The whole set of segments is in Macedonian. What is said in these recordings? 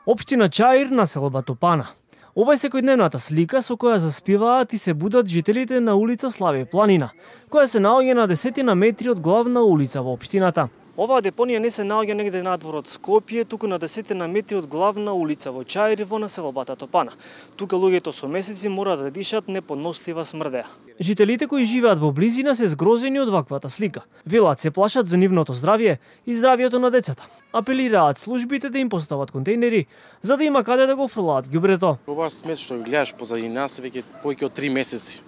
Општина Чаир на село Топана. Ова е секојдневната слика со која заспиваат и се будат жителите на улица Славе Планина, која се наоѓа на десетина метри од главна улица во општината. Оваа депонија не се наоѓа негде надвор од Скопје, туку на десетина метри од главна улица во Чаир во населбата Топана. Тука луѓето со месеци мора да дишат неподнослива смрдеа. Жителите кои живеат во близина се згрозени од ваквата слика. Велат се плашат за нивното здравје и здравјето на децата. Апелираат службите да им постават контейнери за да има каде да го фрлаат ѓубрето. Ова смет што гледаш позади нас веќе повеќе од 3 месеци.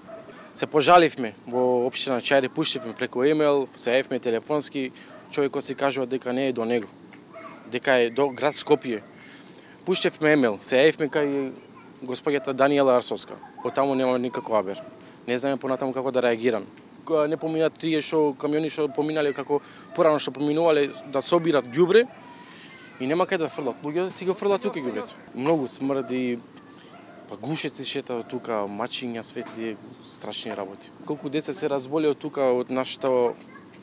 Се пожаливме во општина Чаир, пуштивме преку имејл, се јавивме телефонски. Човекот си кажува дека не е до него, дека е до град Скопје. Пуштевме емејл, се јавивме кај господјата Даниела Арсовска. Од таму нема никако абер. Не знаеме понатаму како да реагираме. Не поминат тие што камиони што поминале како порано што поминувале да собират ѓубре и нема кај да фрлат. Луѓе си го фрлат тука ѓубрето. Многу смрди, па гушеци шетаат тука, мачиња, светли, страшни работи. Колку деца се разболеа тука од нашата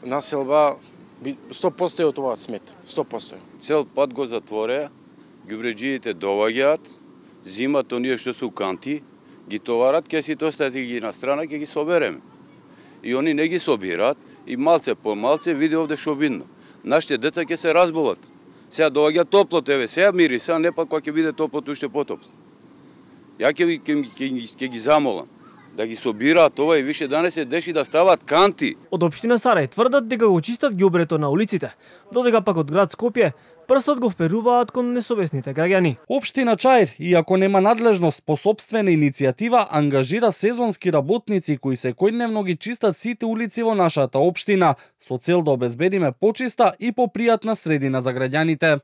населба, 100% е од оваа смет, 100%. Цел пат го затворија, ѓубреџиите доаѓаат, зимат оние што су канти, ги товарат, ќе си остават ги на страна, ќе ги собереме. И они не ги собираат, и малце по малце види овде што видно. Нашите деца ќе се разболат. Сега доаѓа топлото, еве, сега мири, сега не па кога ќе биде топлото уште потопло. Ја ќе ги замолам да ги собираат ова и више да не се деши да стават канти. Од општина Сарај тврдат дека го чистат ѓубрето на улиците, додека пак од град Скопје прстот го вперуваат кон несовесните граѓани. Општина Чаир, иако нема надлежност по сопствена иницијатива, ангажира сезонски работници кои секојдневно ги чистат сите улици во нашата општина, со цел да обезбедиме почиста и попријатна средина за граѓаните.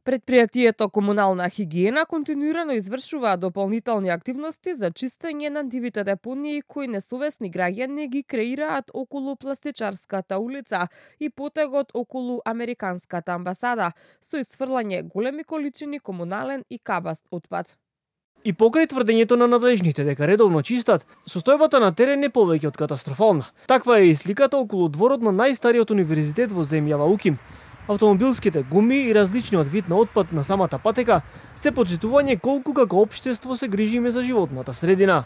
Предпријатието Комунална хигиена континуирано извршува дополнителни активности за чистење на нивите депонии кои несовесни граѓани ги креираат околу Пластичарската улица и потегот околу Американската амбасада, со исфрлање големи количини комунален и кабаст отпад. И покрај тврдењето на надлежните дека редовно чистат, состојбата на терен е повеќе од катастрофална. Таква е и сликата околу дворот на најстариот универзитет во земјава УКИМ. Автомобилските гуми и различниот вид на отпад на самата патека се потсетување колку како општество се грижиме за животната средина.